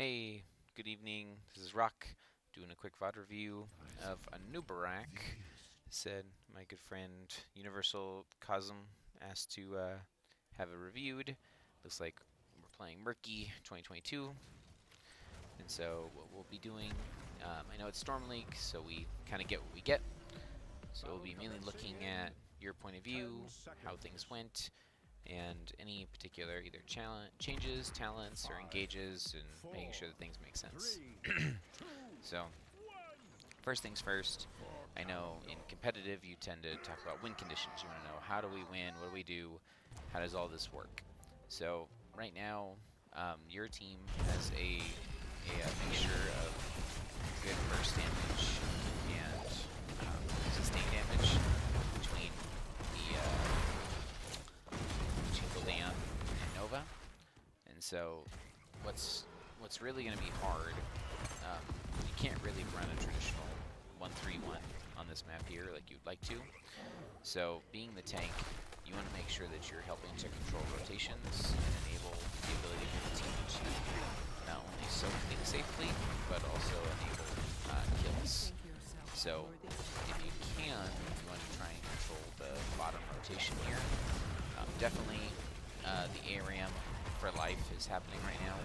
Hey, good evening. This is Rock doing a quick VOD review of Anub'arak. Said my good friend UniversalCom asked to have it reviewed. Looks like we're playing Murky 2022, and so what we'll be doing, I know it's Storm League, so we kind of get what we get. So we'll be mainly looking at your point of view, how things went, and any particular either changes, talents, or engages, and making sure that things make sense. So, first things first, I know in competitive you tend to talk about win conditions. You want to know, how do we win, what do we do, how does all this work? So right now, your team has a mixture of good burst damage and sustained damage between Gul'dan and Nova. And so what's really going to be hard, you can't really run a traditional 1-3-1 on this map here like you'd like to. So being the tank, you want to make sure that you're helping to control rotations and enable the ability for the team to not only soak things safely, but also enable kills. So if you can, you want to try and control the bottom rotation here. Definitely the ARAM for life is happening right now.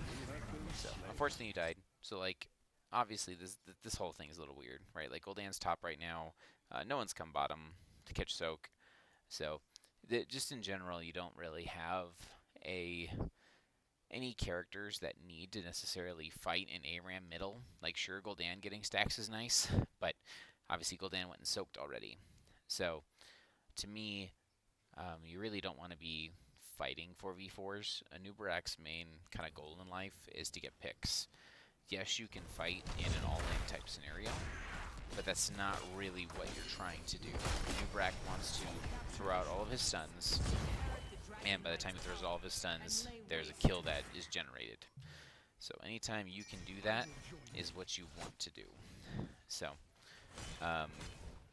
So unfortunately you died. So like obviously this whole thing is a little weird, right? Like Gul'dan's top right now, no one's come bottom to catch soak. So just in general, you don't really have any characters that need to necessarily fight in ARAM middle. Like sure, Gul'dan getting stacks is nice, but obviously Gul'dan went and soaked already. So to me, you really don't want to be fighting 4v4s. Anub'arak's main kind of goal in life is to get picks. Yes, you can fight in an all-in type scenario, but that's not really what you're trying to do. Anub'arak wants to throw out all of his stuns, and by the time he throws all of his stuns, there's a kill that is generated. So anytime you can do that is what you want to do. So,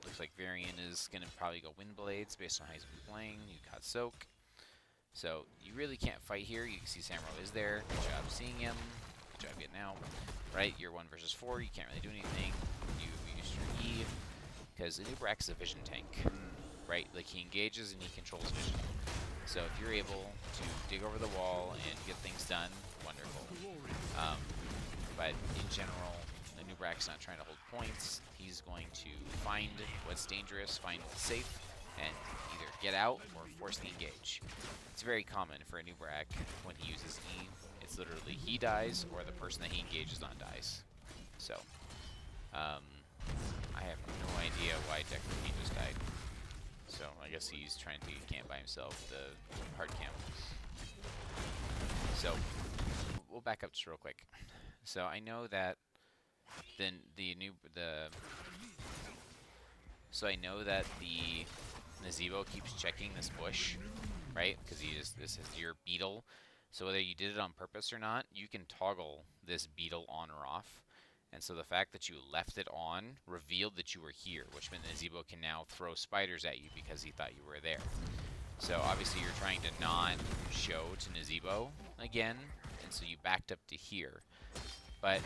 looks like Varian is going to probably go Wind Blades based on how he's been playing. You caught Soak. So you really can't fight here. You can see Samuro is there. Good job seeing him. Good job getting out. Right, you're 1 versus 4. You can't really do anything. You use your E because Anub'arak is a vision tank, right? Like he engages and he controls vision. So if you're able to dig over the wall and get things done, wonderful. But in general, Anub'arak's not trying to hold points. He's going to find what's dangerous, find what's safe, and either get out or force the engage. It's very common for Anub'arak when he uses E. It's literally he dies or the person that he engages on dies. So, I have no idea why Declan just died. So I guess he's trying to camp by himself, the hard camp. So we'll back up just real quick. So I know that I know that the Nazeebo keeps checking this bush, right? Because this is your beetle. So whether you did it on purpose or not, you can toggle this beetle on or off. And so the fact that you left it on revealed that you were here, which meant Nazeebo can now throw spiders at you because he thought you were there. So obviously you're trying to not show to Nazeebo again, and so you backed up to here. But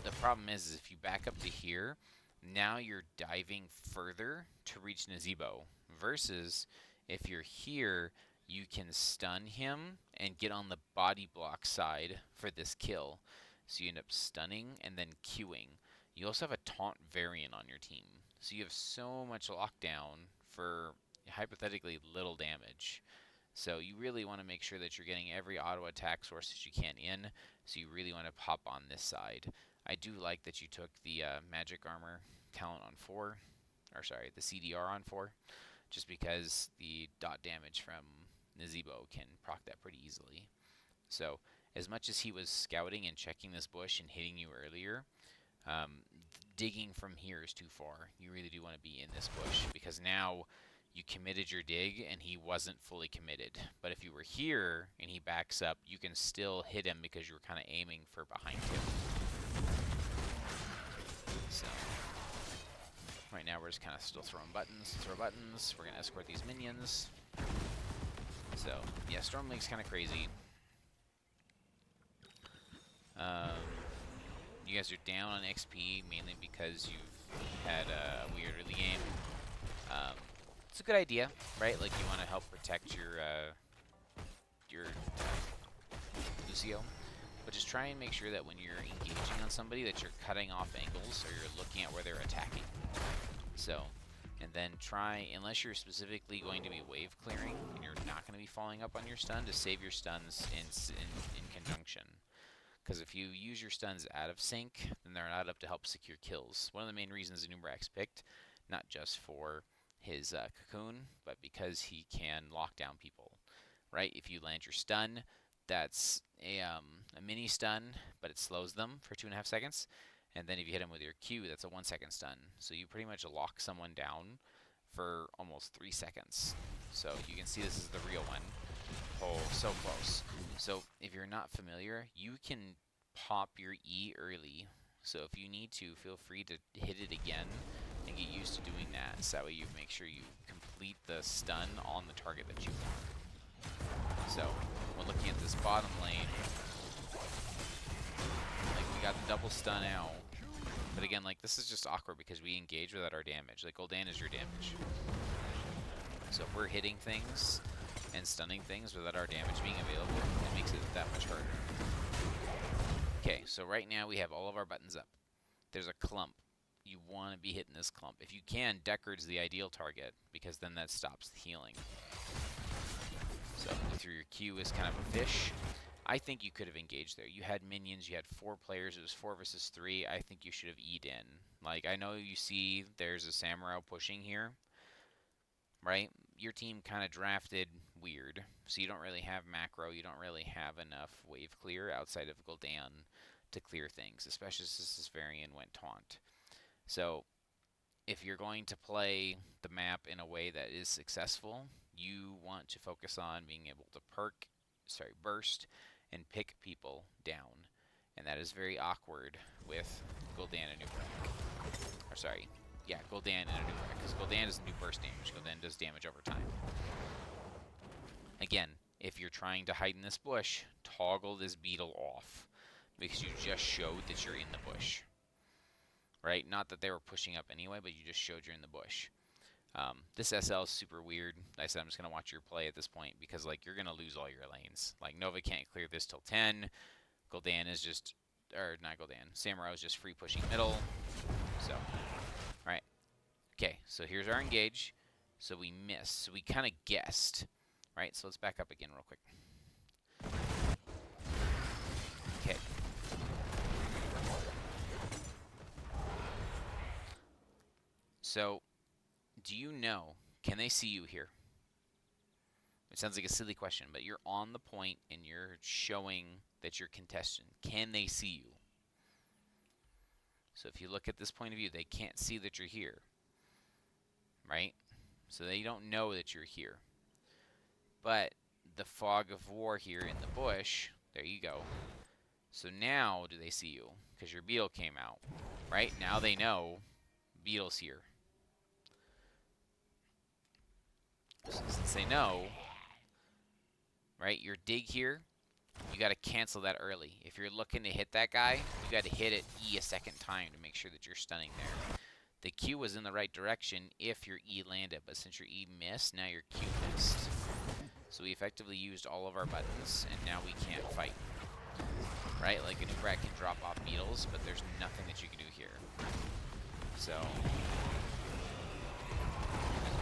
the problem is if you back up to here, now you're diving further to reach Nazeebo, versus if you're here, you can stun him and get on the body block side for this kill. So you end up stunning and then queuing. You also have a taunt variant on your team. So you have so much lockdown for hypothetically little damage. So you really want to make sure that you're getting every auto attack source that you can in. So you really want to pop on this side. I do like that you took the magic armor talent on 4. Or sorry, the CDR on 4. Just because the dot damage from Nazeebo can proc that pretty easily. So as much as he was scouting and checking this bush and hitting you earlier, digging from here is too far. You really do want to be in this bush because now you committed your dig and he wasn't fully committed. But if you were here and he backs up, you can still hit him because you were kind of aiming for behind him. So right now we're just kind of still throwing buttons, throw buttons. We're going to escort these minions. So yeah, Storm League's kind of crazy. You guys are down on XP mainly because you've had a weird early game. It's a good idea, right? Like you want to help protect your Lucio, but just try and make sure that when you're engaging on somebody that you're cutting off angles or you're looking at where they're attacking. So, and then try, unless you're specifically going to be wave clearing and you're not going to be following up on your stun, to save your stuns in conjunction. Because if you use your stuns out of sync, then they're not up to help secure kills. One of the main reasons Anub'arak's picked, not just for his cocoon, but because he can lock down people, right? If you land your stun, that's a mini stun, but it slows them for 2.5 seconds. And then if you hit him with your Q, that's a 1 second stun. So you pretty much lock someone down for almost 3 seconds. So you can see this is the real one. Oh, so close. So if you're not familiar, you can pop your E early. So if you need to, feel free to hit it again and get used to doing that. So that way you make sure you complete the stun on the target that you want. So when looking at this bottom lane, like we got the double stun out. But again, like this is just awkward because we engage without our damage. Like Gul'dan is your damage. So if we're hitting things and stunning things without our damage being available, it makes it that much harder. Okay, so right now we have all of our buttons up. There's a clump. You want to be hitting this clump. If you can, Deckard's the ideal target, because then that stops the healing. So through your Q is kind of a fish. I think you could have engaged there. You had minions, you had 4 players, it was 4 versus 3. I think you should have E'd in. Like, I know you see there's a Samurai pushing here, right? Your team kind of drafted weird, so you don't really have macro, you don't really have enough wave clear outside of Gul'dan to clear things, especially since this variant went taunt. So if you're going to play the map in a way that is successful, you want to focus on being able to burst and pick people down, and that is very awkward with Gul'dan and Anub'arak. Or sorry, yeah, Gul'dan and Anub'arak, because Gul'dan doesn't do burst damage. Gul'dan does damage over time. Again, if you're trying to hide in this bush, toggle this beetle off, because you just showed that you're in the bush. Right? Not that they were pushing up anyway, but you just showed you're in the bush. This SL is super weird. Like I said, I'm just going to watch your play at this point, because like you're going to lose all your lanes. Like Nova can't clear this till 10. Gul'dan is just, or not Gul'dan, Samurai is just free pushing middle. So, alright. Okay, so here's our engage. So we missed. So we kind of guessed. Right, so let's back up again real quick. Okay. So, do you know, can they see you here? It sounds like a silly question, but you're on the point and you're showing that you're contestant. Can they see you? So if you look at this point of view, they can't see that you're here. Right? So they don't know that you're here. But the fog of war here in the bush, there you go. So now do they see you? Because your beetle came out. Right? Now they know beetle's here. So since they know, right, your dig here, you got to cancel that early. If you're looking to hit that guy, you got to hit it E a second time to make sure that you're stunning there. The Q was in the right direction if your E landed, but since your E missed, now your Q missed. So we effectively used all of our buttons, and now we can't fight. Right? Like Anub'arak can drop off beetles, but there's nothing that you can do here. So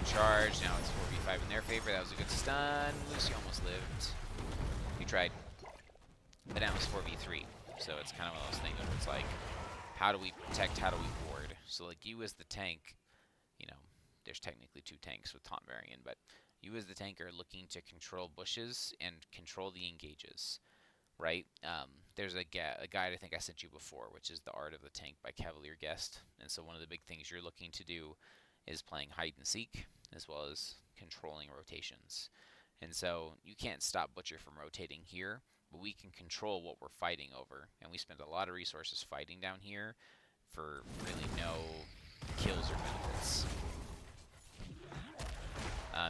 charge, now it's 4v5 in their favor. That was a good stun. Lucy almost lived. He tried. But now it's 4v3. So it's kind of one of those things where it's like, how do we protect, how do we ward? So like you as the tank, you know, there's technically 2 tanks with taunt variant, but you as the tank are looking to control bushes and control the engages, right? There's a guide I think I sent you before, which is The Art of the Tank by Cavalier Guest. And so one of the big things you're looking to do is playing hide and seek, as well as controlling rotations. And so you can't stop Butcher from rotating here, but we can control what we're fighting over. And we spent a lot of resources fighting down here for really no kills or benefits.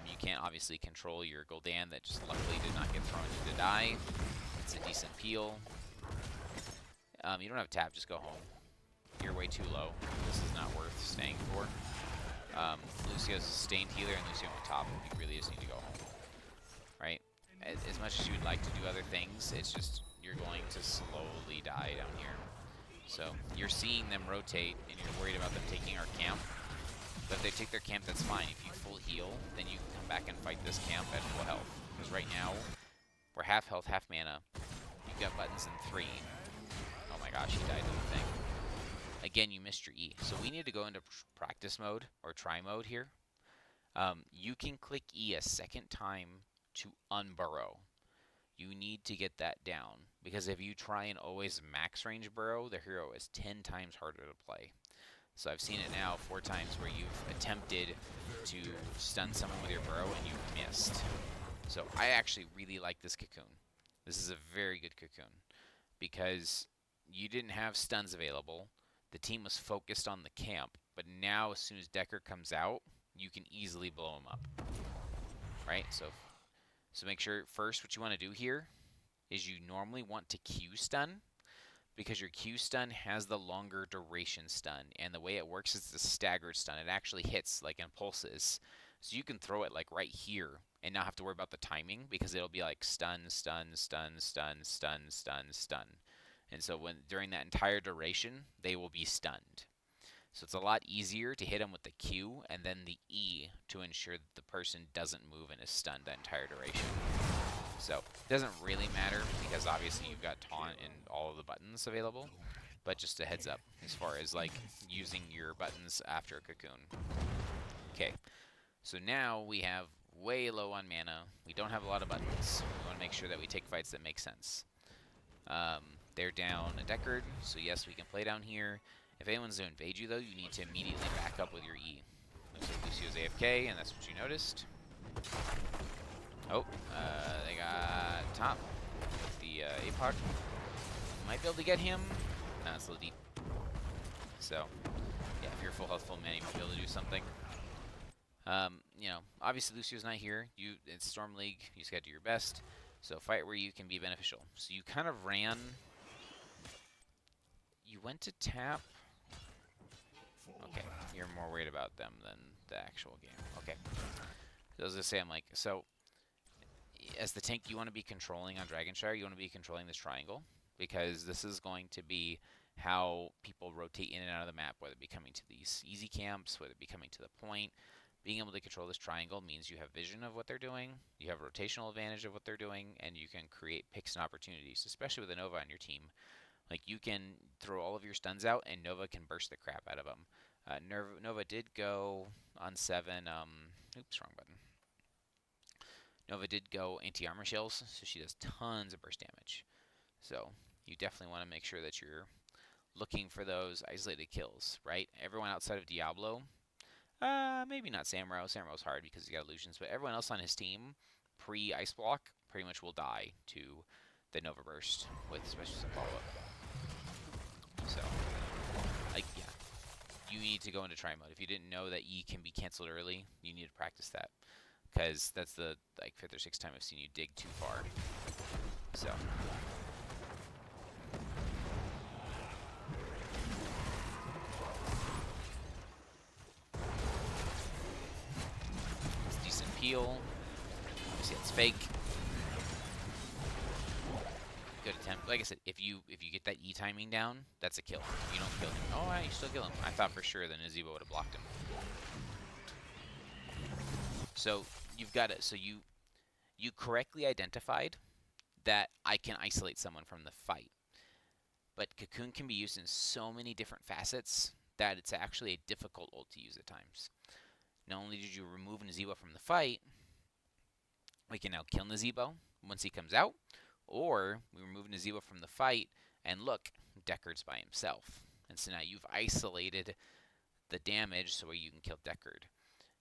You can't obviously control your Gul'dan that just luckily did not get thrown into die. It's a decent peel. You don't have tap, just go home. you're way too low. This is not worth staying for. Lucio's a sustained healer, and Lucio on top. You really just need to go home, right? As much as you would like to do other things, it's just you're going to slowly die down here. So you're seeing them rotate, and you're worried about them taking our camp. But if they take their camp, that's fine. If you full heal, then you can come back and fight this camp at full health. Because right now, we're half health, half mana. You've got buttons in 3. Oh my gosh, he died to the thing. Again, you missed your E. So we need to go into practice mode, or try mode here. You can click E a second time to unburrow. You need to get that down. Because if you try and always max range burrow, the hero is 10 times harder to play. So I've seen it now 4 times where you've attempted to stun someone with your burrow and you've missed. So I actually really like this cocoon. This is a very good cocoon because you didn't have stuns available. The team was focused on the camp, but now as soon as Decker comes out, you can easily blow him up. Right? So make sure first what you want to do here is you normally want to Q stun, because your Q stun has the longer duration stun, and the way it works is the staggered stun. It actually hits like impulses, so you can throw it like right here and not have to worry about the timing, because it'll be like stun, stun, stun, stun, stun, stun, stun. And so during that entire duration, they will be stunned. So it's a lot easier to hit them with the Q and then the E to ensure that the person doesn't move and is stunned that entire duration. So it doesn't really matter because obviously you've got taunt and all of the buttons available, but just a heads up as far as like using your buttons after a cocoon. Okay, so now we have way low on mana. We don't have a lot of buttons. We want to make sure that we take fights that make sense. They're down a Deckard, so yes, we can play down here. If anyone's to invade you, though, you need to immediately back up with your E. Looks like Lucio's AFK, and that's what you noticed. Oh, they got top with the APOC. Might be able to get him. Nah, it's a little deep. So, yeah, if you're full health, full mana, you might be able to do something. You know, obviously Lucio's not here. It's Storm League. You just got to do your best. So fight where you can be beneficial. So you kind of ran. You went to tap. Okay, you're more worried about them than the actual game. Okay. So I was going to say, I'm like, so as the tank, you want to be controlling on Dragonshire, you want to be controlling this triangle, because this is going to be how people rotate in and out of the map, whether it be coming to these easy camps, whether it be coming to the point. Being able to control this triangle means you have vision of what they're doing, you have rotational advantage of what they're doing, and you can create picks and opportunities, especially with a Nova on your team. Like, you can throw all of your stuns out, and Nova can burst the crap out of them. Nova did go on 7, oops, wrong button. Nova did go anti-armor shells, so she does tons of burst damage. So you definitely want to make sure that you're looking for those isolated kills, right? Everyone outside of Diablo, maybe not Samuro. Samuro's hard because he's got illusions, but everyone else on his team, pre-Ice Block, pretty much will die to the Nova Burst with especially some follow-up. So, like, yeah. You need to go into try mode. If you didn't know that E can be canceled early, you need to practice that. Because that's the, like, 5th or 6th time I've seen you dig too far. So. It's decent peel. Obviously it's fake. Good attempt. Like I said, if you get that E timing down, that's a kill. You don't kill him. Oh, you still kill him. I thought for sure that Nazeebo would have blocked him. So you've got it. So you correctly identified that I can isolate someone from the fight. But Cocoon can be used in so many different facets that it's actually a difficult ult to use at times. Not only did you remove Nazeebo from the fight, we can now kill Nazeebo once he comes out, or we remove Nazeebo from the fight, and look, Deckard's by himself. And so now you've isolated the damage so you can kill Deckard.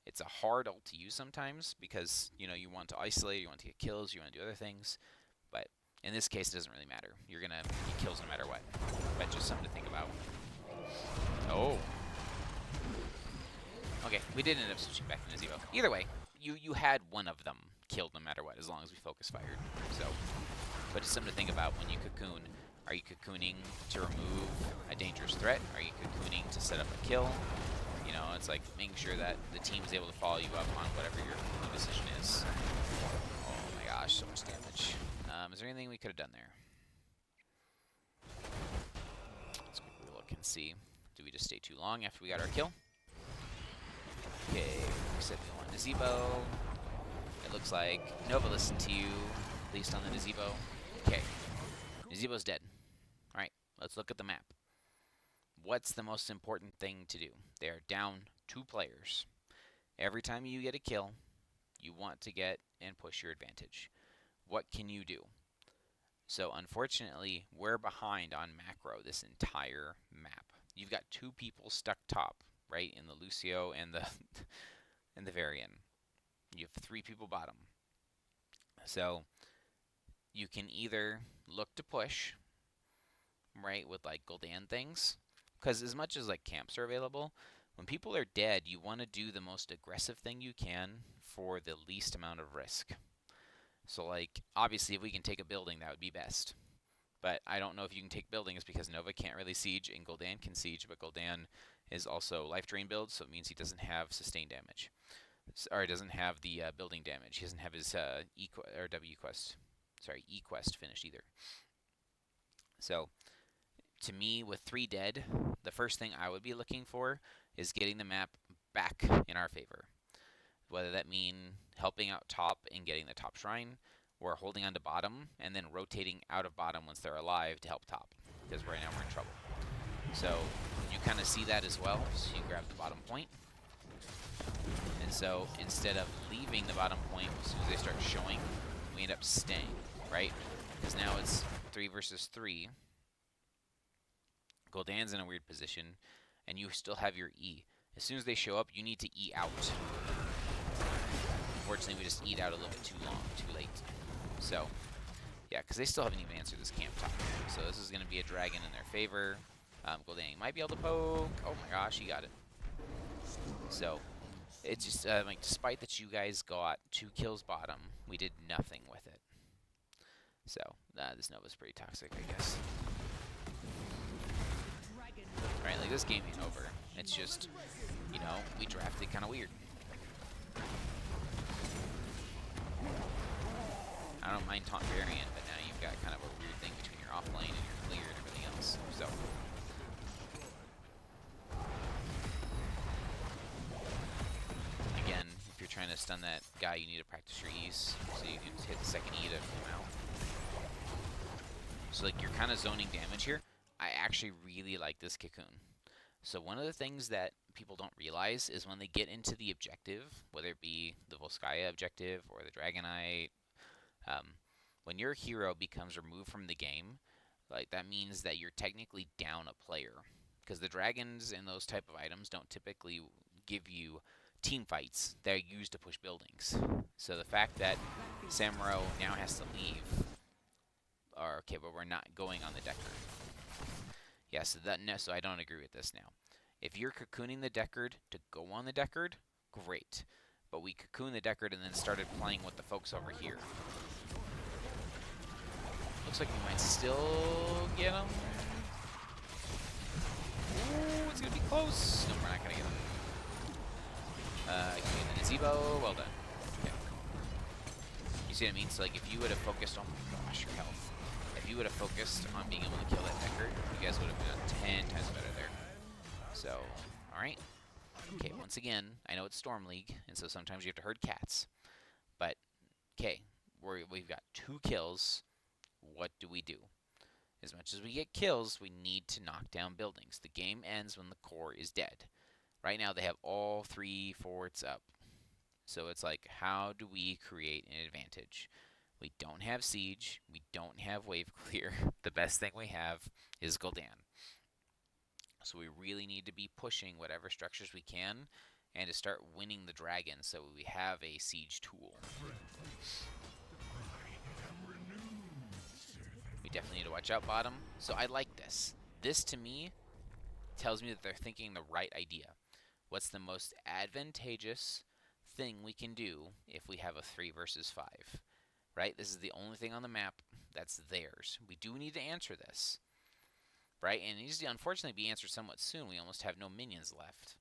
It's a hard ult to use sometimes because, you know, you want to isolate, you want to get kills, you want to do other things. But in this case, it doesn't really matter. You're going to get kills no matter what. But just something to think about. Oh. Okay, we did end up switching back to Nazeebo. Either way, you had one of them killed no matter what, as long as we focus fired. So, but it's something to think about when you cocoon. Are you cocooning to remove a dangerous threat? Are you cocooning to set up a kill? You know, it's like making sure that the team is able to follow you up on whatever your decision is. Oh my gosh, so much damage. Is there anything we could have done there? Let's quickly look and see. Did we just stay too long after we got our kill? Okay, we said we want Nazebo. It looks like Nova listened to you, at least on the Nazebo. Okay, Nazebo's dead. Alright, let's look at the map. What's the most important thing to do? They are down 2 players. Every time you get a kill, you want to get and push your advantage. What can you do? So unfortunately, we're behind on macro this entire map. You've got 2 people stuck top, right, in the Lucio and the and the Varian. You have 3 people bottom. So you can either look to push, right, with like Gul'dan things, because as much as like camps are available, when people are dead, you want to do the most aggressive thing you can for the least amount of risk. So like, obviously if we can take a building, that would be best. But I don't know if you can take buildings because Nova can't really siege and Gul'dan can siege, but Gul'dan is also life drain build, so it means he doesn't have sustained damage. Or he doesn't have the building damage. He doesn't have his E quest finished either. So to me, with 3 dead, the first thing I would be looking for is getting the map back in our favor. Whether that mean helping out top and getting the top shrine, or holding on to bottom and then rotating out of bottom once they're alive to help top, because right now we're in trouble. So you kind of see that as well. So you grab the bottom point. And so instead of leaving the bottom point as soon as they start showing, we end up staying, right? Because now it's 3 versus 3. Gul'dan's in a weird position, and you still have your E. As soon as they show up, you need to E out. Unfortunately, we just E'd out a little bit too long, too late. So, yeah, because they still haven't even answered this camp top. So this is going to be a dragon in their favor. Gul'dan might be able to poke. Oh my gosh, he got it. So, it's just, like, despite that you guys got 2 kills bottom, we did nothing with it. So, this Nova's pretty toxic, I guess. Alright, like, this game ain't over. It's just, you know, we drafted kind of weird. I don't mind taunt variant, but now you've got kind of a weird thing between your offlane and your clear and everything else. So, again, if you're trying to stun that guy, you need to practice your E's, so you can hit the second E to come out. So, like, you're kind of zoning damage here. I actually really like this cocoon. So one of the things that people don't realize is when they get into the objective, whether it be the Volskaya objective or the Dragonite, when your hero becomes removed from the game, like, that means that you're technically down a player. Because the dragons and those type of items don't typically give you team fights that are used to push buildings. So the fact that Samuro now has to leave, or okay, but we're not going on the Deckard. Yeah, so so I don't agree with this now. If you're cocooning the Deckard to go on the Deckard, great. But we cocoon the Deckard and then started playing with the folks over here. Looks like we might still get him. Ooh, it's gonna be close. No, we're not gonna get him. Can we get the Nazebo? Well done. Okay. You see what I mean? So, like, if you would have focused on, oh my gosh, your health. If you would have focused on being able to kill that Deckard, you guys would have been 10 times better there. So, alright. Okay, once again, I know it's Storm League, and so sometimes you have to herd cats. But, okay, we've got 2 kills. What do we do? As much as we get kills, we need to knock down buildings. The game ends when the core is dead. Right now, they have all 3 forts up. So it's like, how do we create an advantage? We don't have siege. We don't have wave clear. The best thing we have is Gul'dan. So we really need to be pushing whatever structures we can and to start winning the dragon so we have a siege tool. We definitely need to watch out bottom. So I like this. This, to me, tells me that they're thinking the right idea. What's the most advantageous thing we can do if we have a 3 versus 5? Right? This is the only thing on the map that's theirs. We do need to answer this. right? And it needs to unfortunately be answered somewhat soon. We almost have no minions left.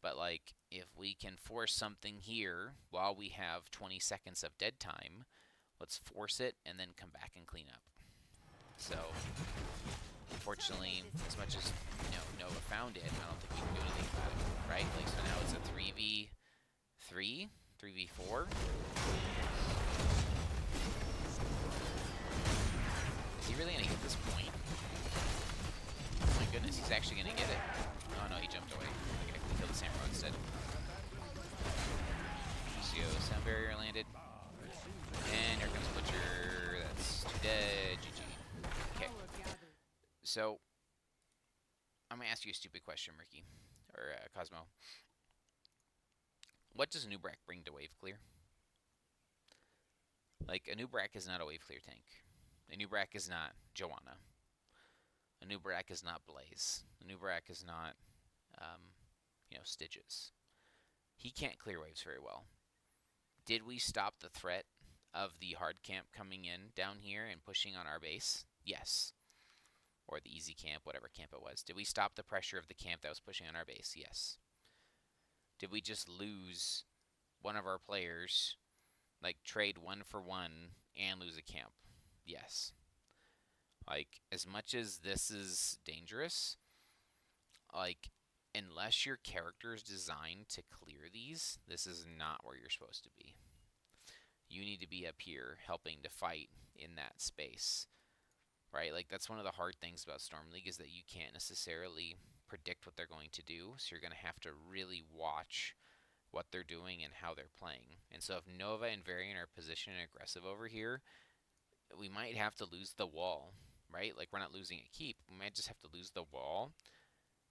But, like, if we can force something here while we have 20 seconds of dead time, let's force it and then come back and clean up. So, unfortunately, as much as, Nova found it, I don't think we can do anything about it, right? Like, so now it's a 3v3, 3v4. Is he really going to get this point? Oh my goodness, he's actually going to get it. Oh no, he jumped away. Okay, we killed the Samurai instead. Sound barrier landed. And here comes Butcher. That's dead. GG. Okay. So, I'm going to ask you a stupid question, Ricky. Or Cosmo. What does Anub'arak bring to wave clear? Like, Anub'arak is not a wave clear tank. Anub'arak is not Joanna. Anub'arak is not Blaze. Anub'arak is not, Stitches. He can't clear waves very well. Did we stop the threat of the hard camp coming in down here and pushing on our base? Yes. Or the easy camp, whatever camp it was. Did we stop the pressure of the camp that was pushing on our base? Yes. Did we just lose one of our players, like trade 1-for-1 and lose a camp? Yes. Like, as much as this is dangerous, like, unless your character is designed to clear these, this is not where you're supposed to be. You need to be up here helping to fight in that space, right? Like, that's one of the hard things about Storm League is that you can't necessarily predict what they're going to do, so you're going to have to really watch what they're doing and how they're playing. And so if Nova and Varian are positioned and aggressive over here, we might have to lose the wall, right? Like, we're not losing a keep. We might just have to lose the wall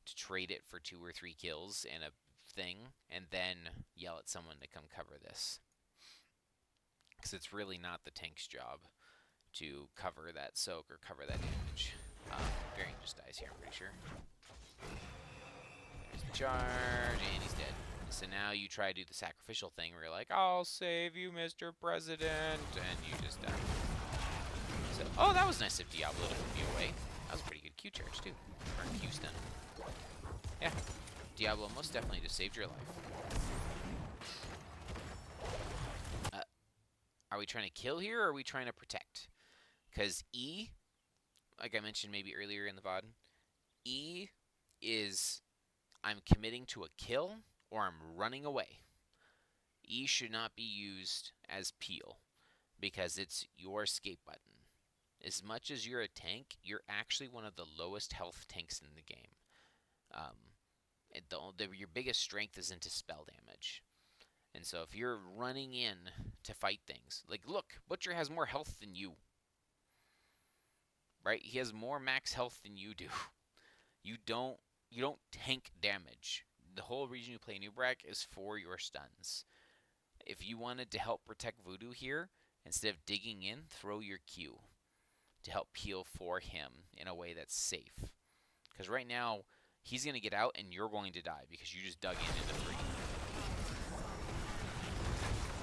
to trade it for 2 or 3 kills and a thing, and then yell at someone to come cover this. Because it's really not the tank's job to cover that soak or cover that damage. Varian just dies here, I'm pretty sure. There's the charge, and he's dead. So now you try to do the sacrificial thing where you're like, I'll save you, Mr. President, and you just die. So, oh, that was nice of Diablo to move you away. That was a pretty good Q charge, too. Or Q stun. Yeah, Diablo most definitely just saved your life. Are we trying to kill here, or are we trying to protect? Because E, like I mentioned maybe earlier in the VOD, E is I'm committing to a kill, or I'm running away. E should not be used as peel, because it's your escape button. As much as you're a tank, you're actually one of the lowest health tanks in the game. Your biggest strength is into spell damage. And so if you're running in to fight things, like, look, Butcher has more health than you. Right? He has more max health than you do. You don't tank damage. The whole reason you play Anub'arak is for your stuns. If you wanted to help protect Voodoo here, instead of digging in, throw your Q to help peel for him in a way that's safe. Because right now, he's going to get out and you're going to die because you just dug into 3.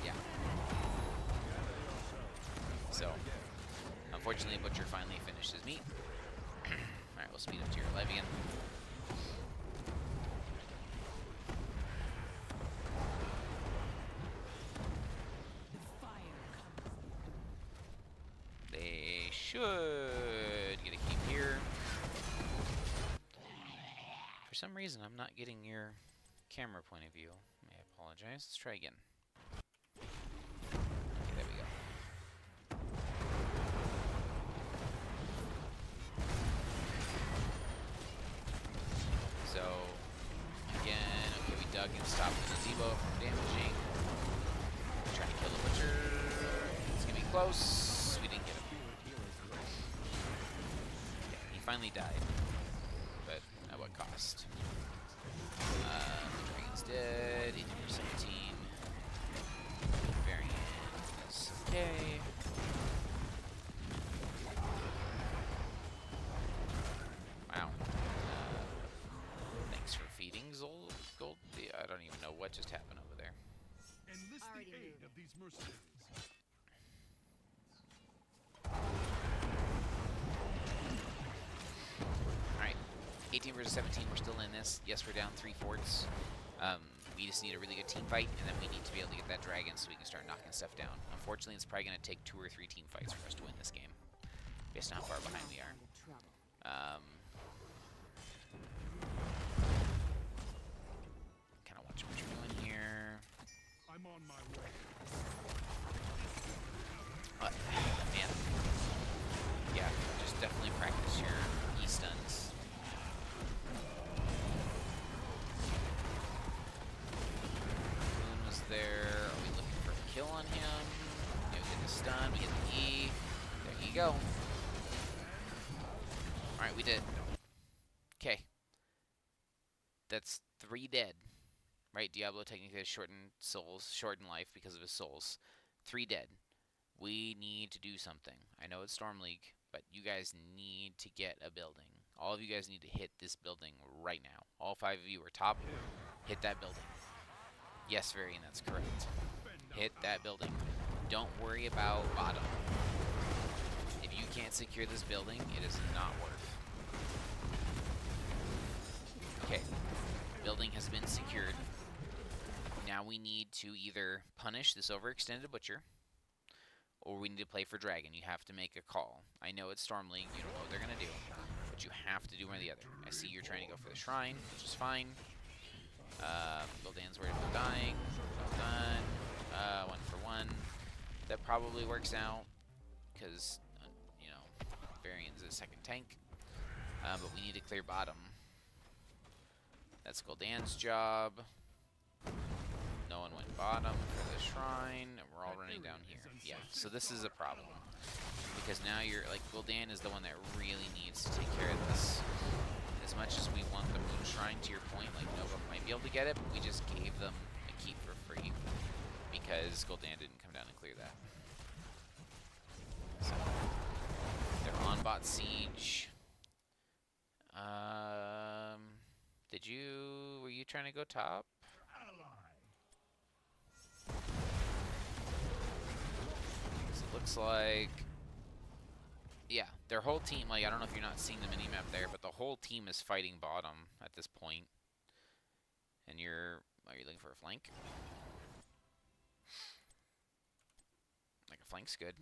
Yeah. So, unfortunately, Butcher finally finished his meat. Alright, we'll speed up to your live again. They should get a keep here. For some reason, I'm not getting your camera point of view. I apologize. Let's try again. Okay, there we go. So, again, okay, we dug and stopped the gazebo from damaging. We're trying to kill the Butcher. It's gonna be close. We didn't get him. Okay, he finally died. But at what cost? The Dragon's dead. 18/17. Variant is okay. Wow. Thanks for feeding Gold. I don't even know what just happened over there. Enlist the aid of these mercenaries. 18 versus 17, we're still in this. Yes, we're down 3 forts. We just need a really good team fight, and then we need to be able to get that dragon so we can start knocking stuff down. Unfortunately, it's probably going to take 2 or 3 team fights for us to win this game, based on how far behind we are. Kind of watch what you're doing here. I'm on my way. Man. Yeah, just definitely practice your E-stuns. Moon was there. Are we looking for a kill on him? Yeah, we get the stun, we get the E. There you go. Alright, we did. Okay. That's 3 dead. Right? Diablo technically has shortened life because of his souls. 3 dead. We need to do something. I know it's Storm League, but you guys need to get a building. All of you guys need to hit this building right now. All 5 of you are top. Hit that building. Yes, Varian, that's correct. Hit that building. Don't worry about bottom. If you can't secure this building, it is not worth. Okay. Building has been secured. Now we need to either punish this overextended butcher, or we need to play for dragon. You have to make a call. I know it's Storm League, you don't know what they're going to do, but you have to do one or the other. I see you're trying to go for the shrine, which is fine. Gul'dan's worried about dying. Well done. 1 for 1. That probably works out, because, you know, Varian's a second tank. But we need to clear bottom. That's Gul'dan's job. No one went bottom for the shrine, and we're all running down here. Yeah, so this is a problem. Because now you're, like, Gul'dan is the one that really needs to take care of this. As much as we want the moon shrine, to your point, like, Nova might be able to get it, but we just gave them a keep for free. Because Gul'dan didn't come down and clear that. So, they're on bot siege. Were you trying to go top? So it looks like, yeah, their whole team, like, I don't know if you're not seeing the minimap there, but the whole team is fighting bottom at this point. And are you looking for a flank? Like, a flank's good.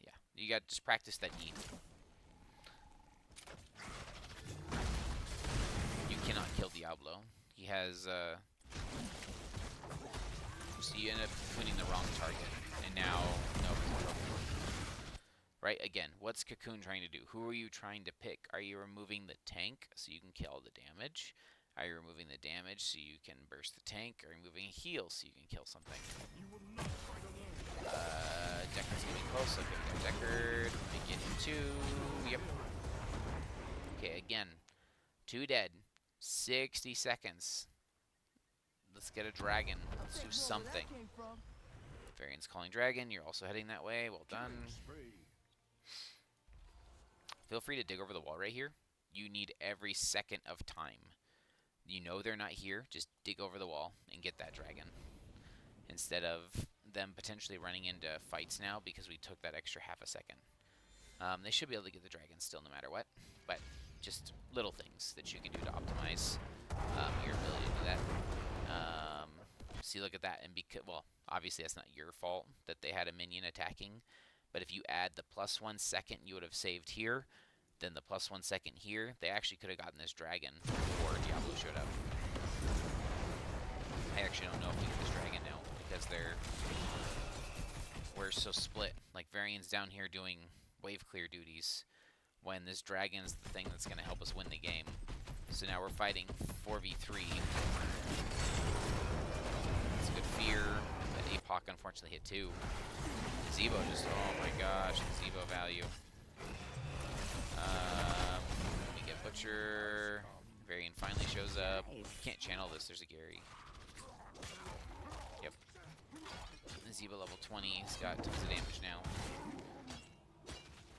Yeah, you got to just practice that E. You cannot kill Diablo. He has, so you end up winning the wrong target. And now, no. Right, again, what's Cocoon trying to do? Who are you trying to pick? Are you removing the tank so you can kill the damage? Are you removing the damage so you can burst the tank? Are you removing a heal so you can kill something? Decker's getting close. Okay, we got Deckard. We get 2. Yep. Okay, again. 2 dead. 60 seconds. Let's get a dragon. Let's do something. Varian's calling dragon. You're also heading that way. Well done. Feel free to dig over the wall right here. You need every second of time. You know they're not here. Just dig over the wall and get that dragon. Instead of them potentially running into fights now because we took that extra half a second. They should be able to get the dragon still no matter what. But just little things that you can do to optimize your ability to do that. See, look at that. And well, obviously that's not your fault that they had a minion attacking. But if you add the +1 second you would have saved here, then the +1 second here, they actually could have gotten this dragon before Diablo showed up. I actually don't know if we get this dragon now because we're so split. Like, Varian's down here doing wave clear duties when this dragon's the thing that's going to help us win the game. So now we're fighting 4v3. It's a good fear. But APOC unfortunately hit 2. Zevo just, oh my gosh, the Zevo value. We get Butcher. Varian finally shows up. Can't channel this, there's a Gary. Yep. Zevo level 20, he's got tons of damage now.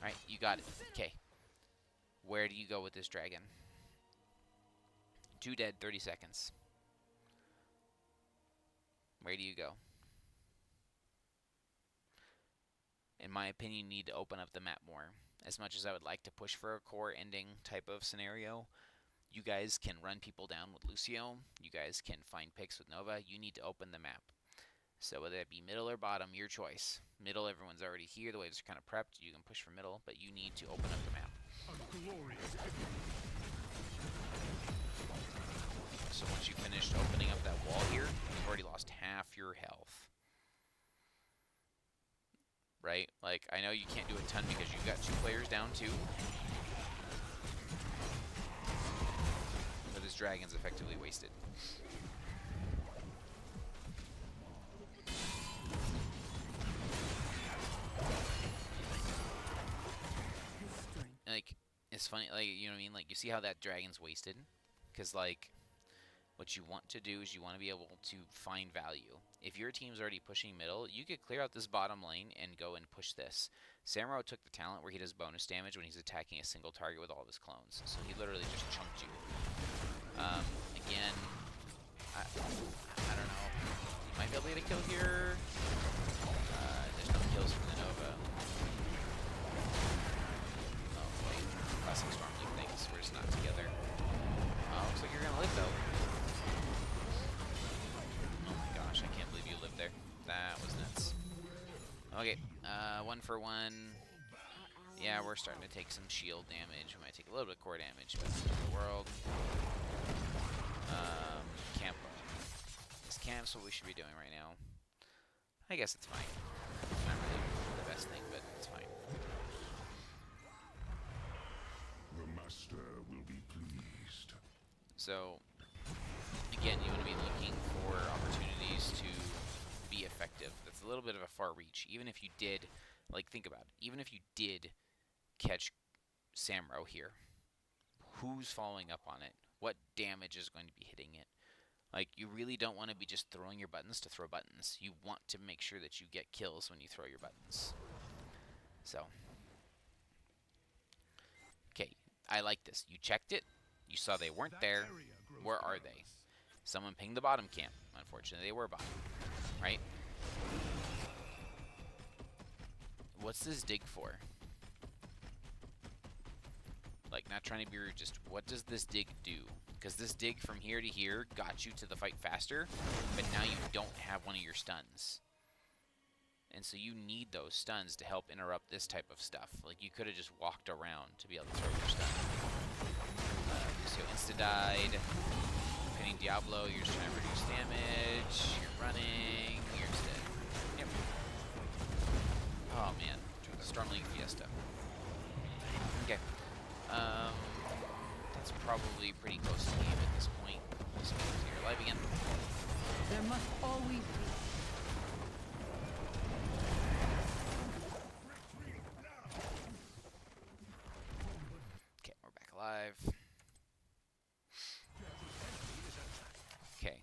Alright, you got it. Okay. Where do you go with this dragon? 2 dead, 30 seconds. Where do you go? in my opinion, you need to open up the map more. As much as I would like to push for a core ending type of scenario, you guys can run people down with Lucio. You guys can find picks with Nova. You need to open the map. So whether it be middle or bottom, your choice. Middle, everyone's already here. The waves are kind of prepped. You can push for middle, but you need to open up the map. So once you finished opening up that wall here, you've already lost half your health. Right? Like, I know you can't do a ton because you've got 2 players down too. But this dragon's effectively wasted. Like, it's funny, like, you know what I mean? Like, you see how that dragon's wasted? Because, like, what you want to do is you want to be able to find value. If your team's already pushing middle, you could clear out this bottom lane and go and push this. Samuro took the talent where he does bonus damage when he's attacking a single target with all of his clones. So he literally just chunked you. Again, I don't know. You might be able to get a kill here. There's no kills from the Nova. Oh, wait. Classic Storm Leap things. We're just not together. Looks like you're going to live, though. I can't believe you lived there. That was nuts. Okay, 1 for 1. Yeah, we're starting to take some shield damage. We might take a little bit of core damage, but it's not the world. Camp. This camp's what we should be doing right now. I guess it's fine. It's not really the best thing, but it's fine. The master will be pleased. So, again, you want to be looking for opportunities to be effective. That's a little bit of a far reach. Even if you did, like, think about it. Even if you did catch Samuro here, who's following up on it? What damage is going to be hitting it? Like, you really don't want to be just throwing your buttons to throw buttons. You want to make sure that you get kills when you throw your buttons. So, okay, I like this. You checked it. You saw they weren't there. Where are they? Someone pinged the bottom camp. Unfortunately, they were bottom, right? What's this dig for? Like, not trying to be rude, just what does this dig do? Because this dig from here to here got you to the fight faster, but now you don't have one of your stuns. And so you need those stuns to help interrupt this type of stuff. Like, you could have just walked around to be able to throw your stun. So insta-died. Pinning Diablo, you're just trying to reduce damage. You're running. You're just dead. Yep. Oh, man. Storm League Fiesta. Okay. That's probably pretty close to the game at this point. So you're alive again. There must always be. Okay, we're back alive. Okay.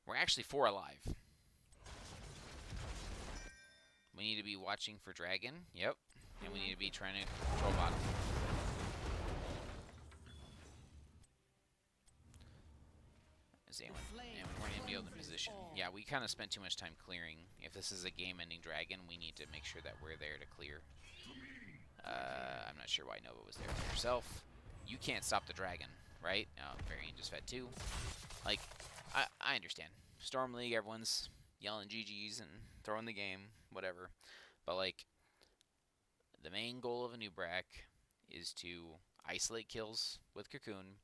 We're actually 4 alive. We need to be watching for dragon. Yep. And we need to be trying to control bottom. And we weren't able to position. Yeah, we kind of spent too much time clearing. If this is a game-ending dragon, we need to make sure that we're there to clear. I'm not sure why Nova was there for herself. You can't stop the dragon, right? Varian just fed 2. Like, I understand. Storm League, everyone's yelling GGs and throwing the game, whatever. But, like, the main goal of Anub'arak is to isolate kills with Cocoon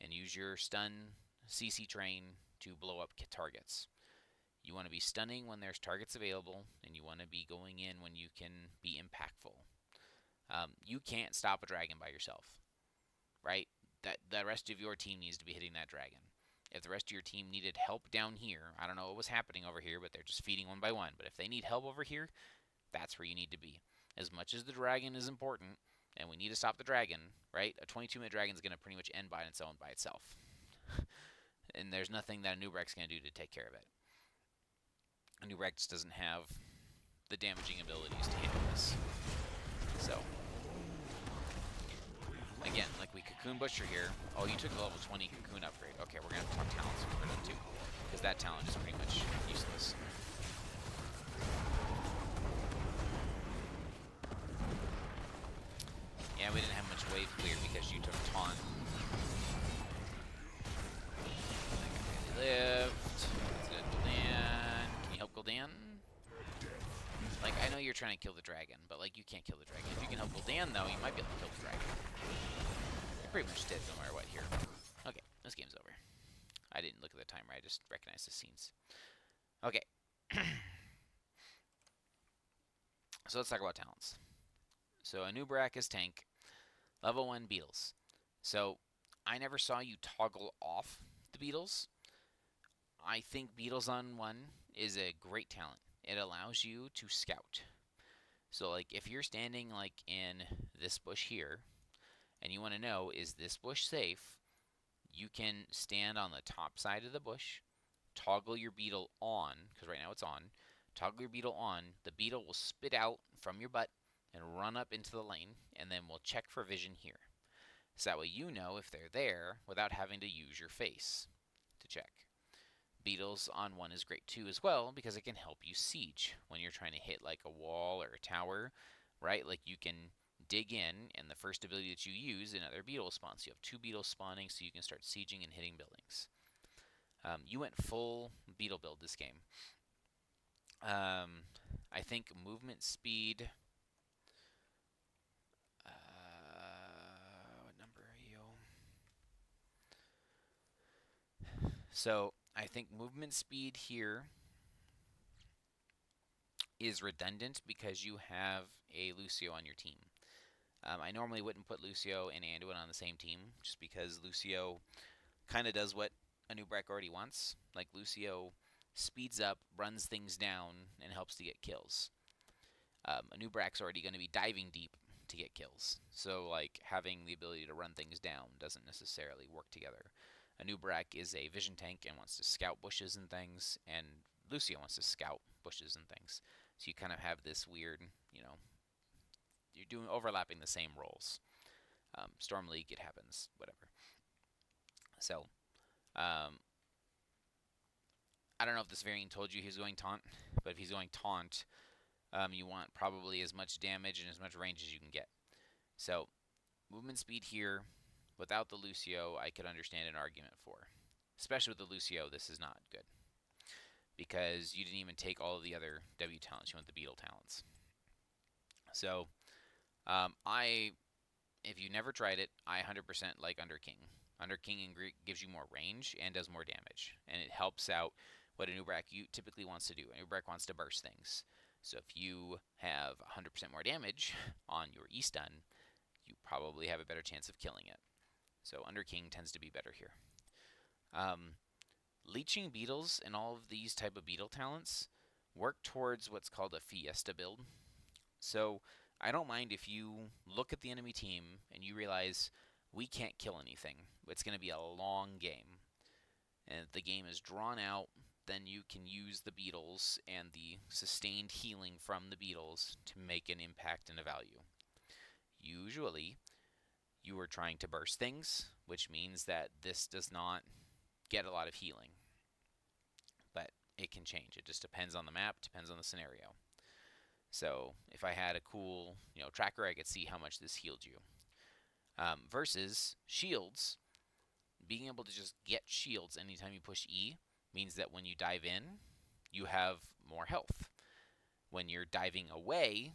and use your stun CC train to blow up targets. You want to be stunning when there's targets available, and you want to be going in when you can be impactful. You can't stop a dragon by yourself, right? The rest of your team needs to be hitting that dragon. If the rest of your team needed help down here, I don't know what was happening over here, but they're just feeding one by one. But if they need help over here, that's where you need to be. As much as the dragon is important, and we need to stop the dragon, right? A 22-minute dragon is going to pretty much end by its own by itself. And there's nothing that Anub'arak's going to do to take care of it. Anub'arak just doesn't have the damaging abilities to handle this. So, again, like we Cocoon Butcher here. Oh, you took a level 20 Cocoon upgrade. Okay, we're going to have to talk talents for them too. Because that talent is pretty much useless. taunt. Lived. Gul'dan. Can you help Gul'dan? Like, I know you're trying to kill the dragon, but, like, you can't kill the dragon. If you can help Gul'dan, though, you might be able to kill the dragon. You're pretty much dead no matter what here. Okay, this game's over. I didn't look at the timer, I just recognized the scenes. Okay. So let's talk about talents. So Anub'arak is tank. Level 1 beetles. So I never saw you toggle off the beetles. I think beetles on 1 is a great talent. It allows you to scout. So like if you're standing like in this bush here and you want to know, is this bush safe? You can stand on the top side of the bush, toggle your beetle on, because right now it's on, toggle your beetle on, the beetle will spit out from your butt and run up into the lane, and then we'll check for vision here. So that way you know if they're there without having to use your face to check. Beetles on 1 is great too as well because it can help you siege when you're trying to hit like a wall or a tower, right? Like you can dig in, and the first ability that you use, another beetle spawns. You have 2 beetles spawning, so you can start sieging and hitting buildings. You went full beetle build this game. I think movement speed. What number are you? So I think movement speed here is redundant because you have a Lucio on your team. I normally wouldn't put Lucio and Anduin on the same team just because Lucio kind of does what Anub'arak already wants. Like Lucio speeds up, runs things down, and helps to get kills. Anub'arak's already going to be diving deep to get kills. So like having the ability to run things down doesn't necessarily work together. Anub'arak is a vision tank and wants to scout bushes and things, and Lucio wants to scout bushes and things. So you kind of have this weird, you know, you're doing overlapping the same roles. Storm League, it happens, whatever. So, I don't know if this variant told you he was going taunt, but if he's going taunt, you want probably as much damage and as much range as you can get. So, movement speed here, without the Lucio, I could understand an argument for. Especially with the Lucio, this is not good. Because you didn't even take all of the other W talents, you want the Beetle talents. So, if you never tried it, I 100% like Underking. Underking gives you more range and does more damage, and it helps out what Anub'arak typically wants to do. Anub'arak wants to burst things. So if you have 100% more damage on your E-stun, you probably have a better chance of killing it. So Underking tends to be better here. Leeching beetles and all of these type of beetle talents work towards what's called a Fiesta build. So I don't mind if you look at the enemy team and you realize we can't kill anything. It's going to be a long game. And if the game is drawn out, then you can use the beetles and the sustained healing from the beetles to make an impact and a value. Usually, you are trying to burst things, which means that this does not get a lot of healing. But it can change. It just depends on the map, depends on the scenario. So if I had a cool, tracker, I could see how much this healed you. Versus shields, being able to just get shields anytime you push E means that when you dive in, you have more health. When you're diving away,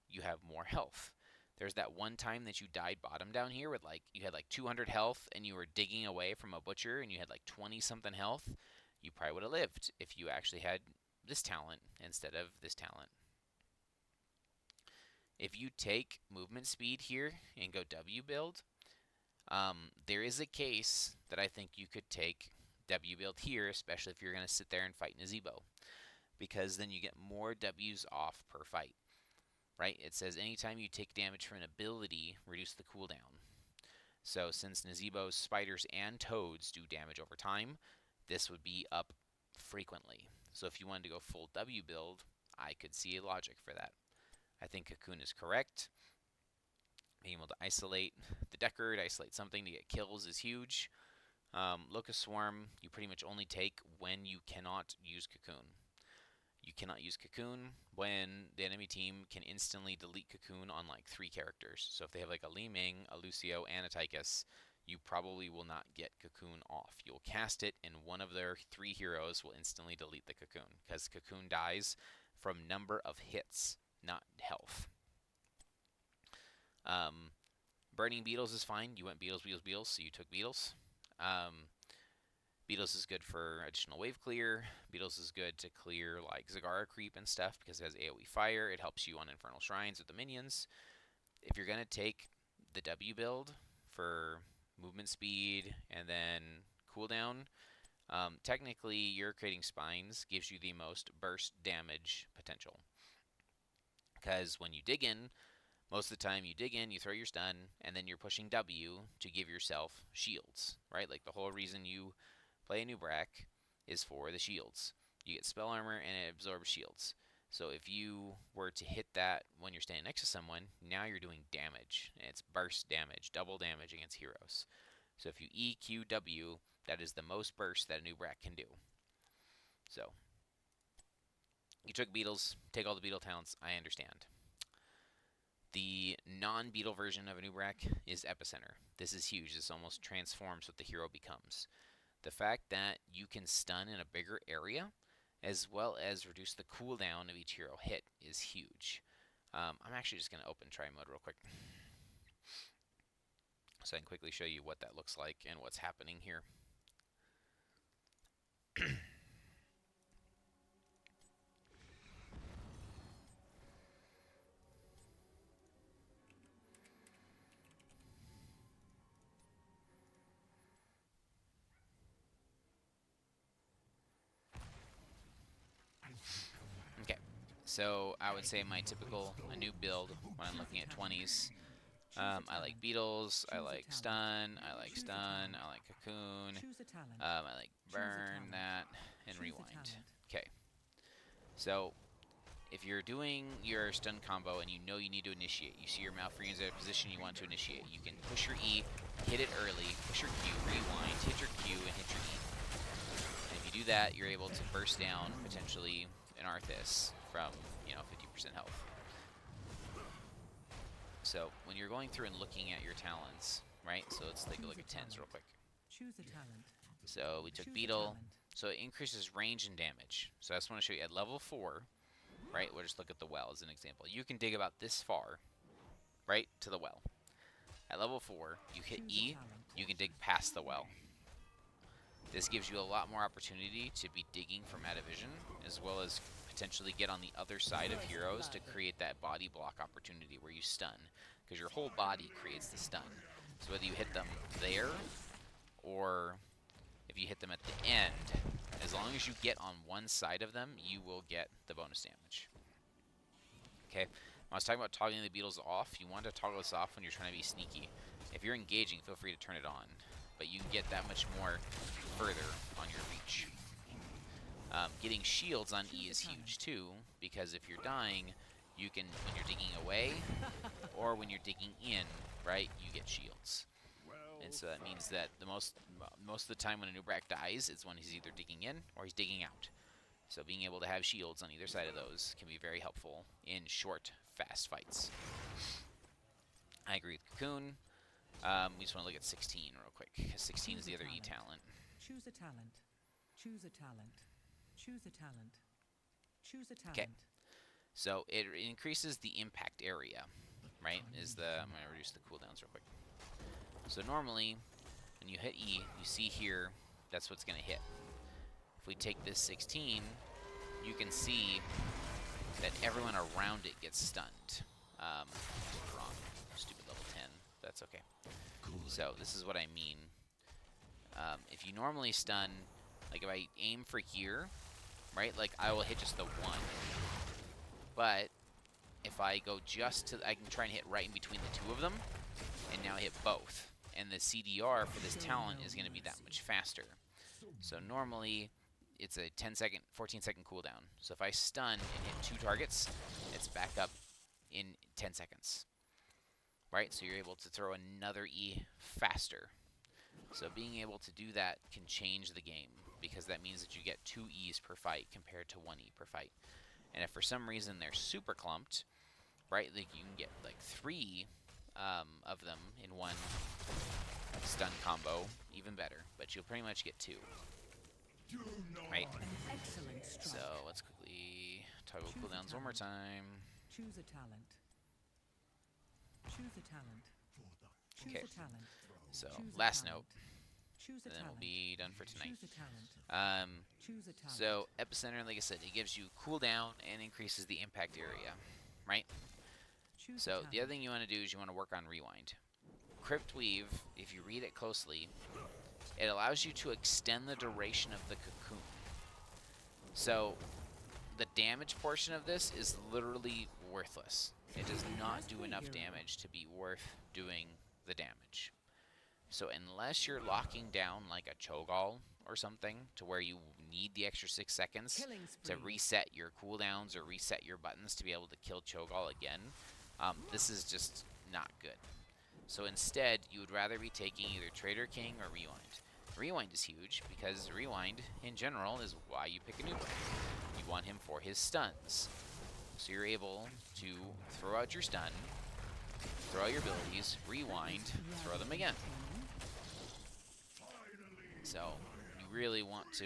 you have more health. There's that one time that you died bottom down here with you had 200 health and you were digging away from a butcher and you had 20 something health. You probably would have lived if you actually had this talent instead of this talent. If you take movement speed here and go W build, there is a case that I think you could take W build here, especially if you're going to sit there and fight Nazebo, because then you get more W's off per fight, right? It says anytime you take damage from an ability, reduce the cooldown. So since Nazebo's spiders and toads do damage over time, this would be up frequently. So if you wanted to go full W build, I could see a logic for that. I think Cocoon is correct. Being able to isolate the Deckard, isolate something to get kills is huge. Locust Swarm, you pretty much only take when you cannot use Cocoon. You cannot use Cocoon when the enemy team can instantly delete Cocoon on 3 characters. So if they have a Li Ming, a Lucio, and a Tychus, you probably will not get Cocoon off. You'll cast it, and one of their 3 heroes will instantly delete the Cocoon, because Cocoon dies from number of hits, not health. Burning Beetles is fine. You went Beetles, Beetles, Beetles, so you took Beetles. Beetles is good for additional wave clear. Beetles is good to clear like Zagara creep and stuff because it has AoE fire. It helps you on Infernal Shrines with the minions. If you're going to take the W build for movement speed and then cooldown, technically your creating spines gives you the most burst damage potential. Because when you dig in, most of the time you dig in, you throw your stun, and then you're pushing W to give yourself shields, right? Like the whole reason you play Anub'arak is for the shields. You get spell armor and it absorbs shields. So if you were to hit that when you're standing next to someone, now you're doing damage. And it's burst damage, double damage against heroes. So if you EQW, that is the most burst that Anub'arak can do. So you took Beetles, take all the Beetle talents, I understand. The non-Beetle version of Anub'arak is Epicenter. This is huge. This almost transforms what the hero becomes. The fact that you can stun in a bigger area, as well as reduce the cooldown of each hero hit, is huge. I'm actually just going to open try mode real quick, so I can quickly show you what that looks like and what's happening here. Okay, so I would say my typical Anu build when I'm looking at 20s. I like Beetles, I like Stun, I like Cocoon, I like Burn, that, and Rewind. Okay, so if you're doing your stun combo and you know you need to initiate, you see your Malfreon's at a position you want to initiate, you can push your E, hit it early, push your Q, rewind, hit your Q, and hit your E. And if you do that, you're able to burst down, potentially, an Arthas from, 50% health. So when you're going through and looking at your talents, right? So let's take a look at 10s real quick. Choose a talent. So we took Beetle. So it increases range and damage. So I just want to show you at level 4, right? We'll just look at the well as an example. You can dig about this far, right, to the well. At level 4, you hit E, you can dig past the well. This gives you a lot more opportunity to be digging from out of vision, as well as potentially get on the other side of heroes to create that body block opportunity where you stun, because your whole body creates the stun. So whether you hit them there, or if you hit them at the end, as long as you get on one side of them, you will get the bonus damage. Okay, when I was talking about toggling the Beetles off, you want to toggle this off when you're trying to be sneaky. If you're engaging, feel free to turn it on, but you can get that much more further on your reach. Getting shields on E is huge too, because if you're dying, you can, when you're digging away, or when you're digging in, right, you get shields. And so that means that the most of the time when Anub'arak dies, it's when he's either digging in or he's digging out. So being able to have shields on either side of those can be very helpful in short, fast fights. I agree with Cocoon. We just want to look at 16 real quick, because 16 is the other E talent. Choose a talent. Choose a talent. Choose a talent. Choose a talent. Okay. So it increases the impact area, right? I'm going to reduce the cooldowns real quick. So normally, when you hit E, you see here, that's what's going to hit. If we take this 16, you can see that everyone around it gets stunned. Wrong. Stupid level 10. That's okay. So this is what I mean. If you normally stun, like if I aim for here, right, like I will hit just the 1. But if I go just to, I can try and hit right in between the 2 of them, and now I hit both. And the CDR for this talent is going to be that much faster. So normally, it's a 10-second, 14-second cooldown. So if I stun and hit 2 targets, it's back up in 10 seconds. Right? So you're able to throw another E faster. So being able to do that can change the game, because that means that you get 2 E's per fight compared to 1 E per fight. And if for some reason they're super clumped, right, like you can get like 3 of them in one stun combo, even better. But you'll pretty much get 2. Right? An excellent strike. So let's quickly toggle Choose a cooldowns one more talent. time. Choose a talent. Choose a talent. Choose Okay. a talent. So Choose a last talent. note, Choose a and then we'll talent. be done for tonight. Choose a talent. Um, Choose a talent. so epicenter, like I said, it gives you cooldown and increases the impact area, right? Choose a So talent. the other thing you want to do is you want to work on rewind. Crypt Weave, if you read it closely, it allows you to extend the duration of the cocoon. So the damage portion of this is literally worthless. It does not do enough damage to be worth doing the damage. So unless you're locking down like a Cho'Gall or something to where you need the extra 6 seconds Killing to spree. reset your cooldowns or reset your buttons to be able to kill Cho'Gall again, this is just not good. So instead, you would rather be taking either Trader King or Rewind. Rewind is huge because Rewind, in general, is why you pick Anub'arak. You want him for his stuns. So you're able to throw out your stun, throw out your abilities, rewind, throw them again. So you really want to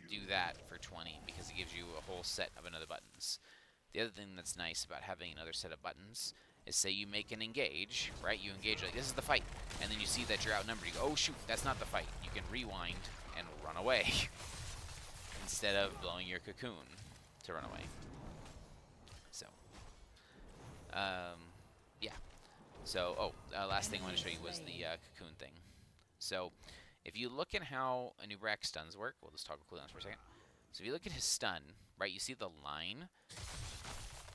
do that for 20 because it gives you a whole set of another buttons. The other thing that's nice about having another set of buttons is, say you make an engage, right? You engage like, this is the fight, and then you see that you're outnumbered. You go, oh shoot, that's not the fight. You can rewind and run away instead of blowing your cocoon to run away. So, yeah. So, last thing I want to show you was the cocoon thing. So, if you look at how Anub'arak stuns work, we'll just toggle cooldowns for a second. So if you look at his stun, right, you see the line?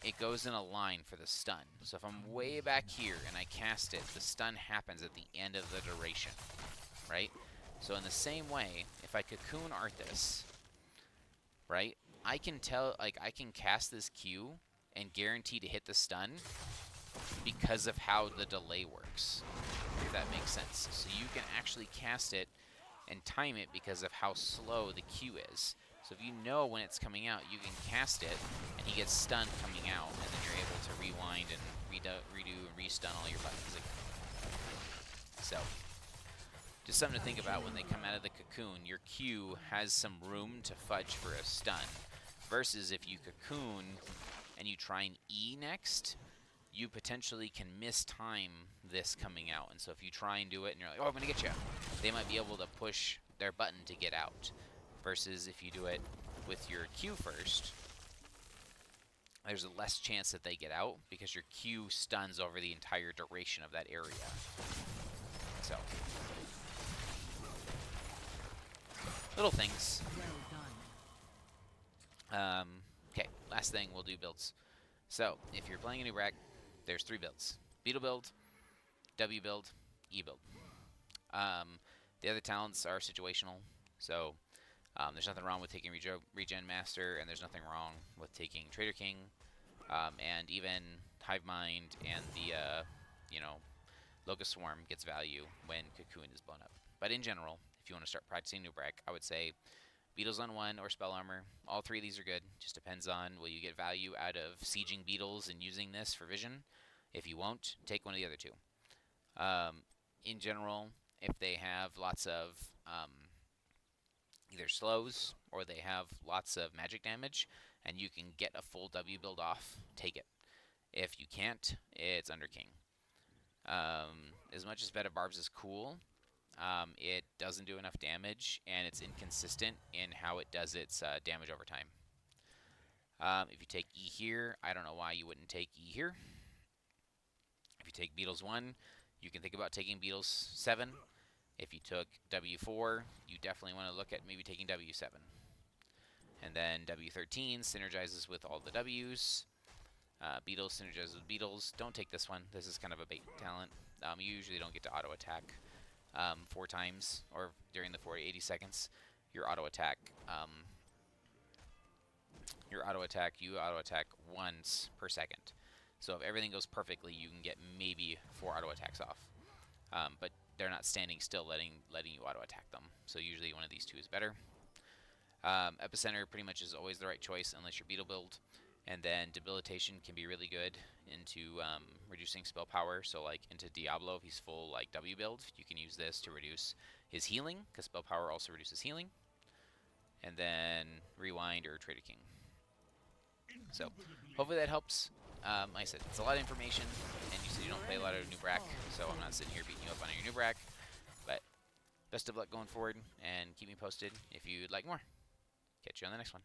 It goes in a line for the stun. So if I'm way back here and I cast it, the stun happens at the end of the duration, right? So in the same way, if I cocoon Arthas, right, I can tell, like, I can cast this Q and guarantee to hit the stun because of how the delay works, if that makes sense. So you can actually cast it and time it because of how slow the Q is. So if you know when it's coming out, you can cast it, and he gets stunned coming out, and then you're able to rewind and redo and restun all your buttons again. So, just something to think about when they come out of the cocoon. Your Q has some room to fudge for a stun, versus if you cocoon and you try and E next, you potentially can mistime this coming out. And so if you try and do it and you're like, oh, I'm going to get you, they might be able to push their button to get out. Versus if you do it with your Q first, there's a less chance that they get out because your Q stuns over the entire duration of that area. So, little things. Well done. Okay, last thing, we'll do builds. So, if you're playing Anub'arak, there's 3 builds. Beetle build, W build, E build. The other talents are situational, so there's nothing wrong with taking Regen Master, and there's nothing wrong with taking Trader King, and even Hive Mind and the, Locust Swarm gets value when Cocoon is blown up. But in general, if you want to start practicing Anub'arak, I would say Beetles on 1 or Spell Armor. All 3 of these are good. Just depends on, will you get value out of sieging Beetles and using this for vision? If you won't, take one of the other 2. In general, if they have lots of either slows or they have lots of magic damage and you can get a full W build off, take it. If you can't, it's Under King. As much as Bed of Barbs is cool, it doesn't do enough damage, and it's inconsistent in how it does its damage over time. If you take E here, I don't know why you wouldn't take E here. If you take Beetles 1, you can think about taking Beetles 7. If you took W4, you definitely want to look at maybe taking W7. And then W13 synergizes with all the Ws. Beetles synergizes with Beetles. Don't take this one. This is kind of a bait talent. You usually don't get to auto attack 4 times, or during the 40, 80 seconds. You auto attack once per second. So if everything goes perfectly, you can get maybe 4 auto attacks off. But they're not standing still, letting you auto attack them. So usually one of these 2 is better. Epicenter pretty much is always the right choice unless you're Beetle build. And then Debilitation can be really good into reducing spell power. So like into Diablo, if he's full like W build, you can use this to reduce his healing, because spell power also reduces healing. And then Rewind or Trader King. So hopefully that helps. Like I said, it's a lot of information, and you said you don't play a lot of Anub'arak, so I'm not sitting here beating you up on your Anub'arak. But best of luck going forward, and keep me posted if you'd like more. Catch you on the next one.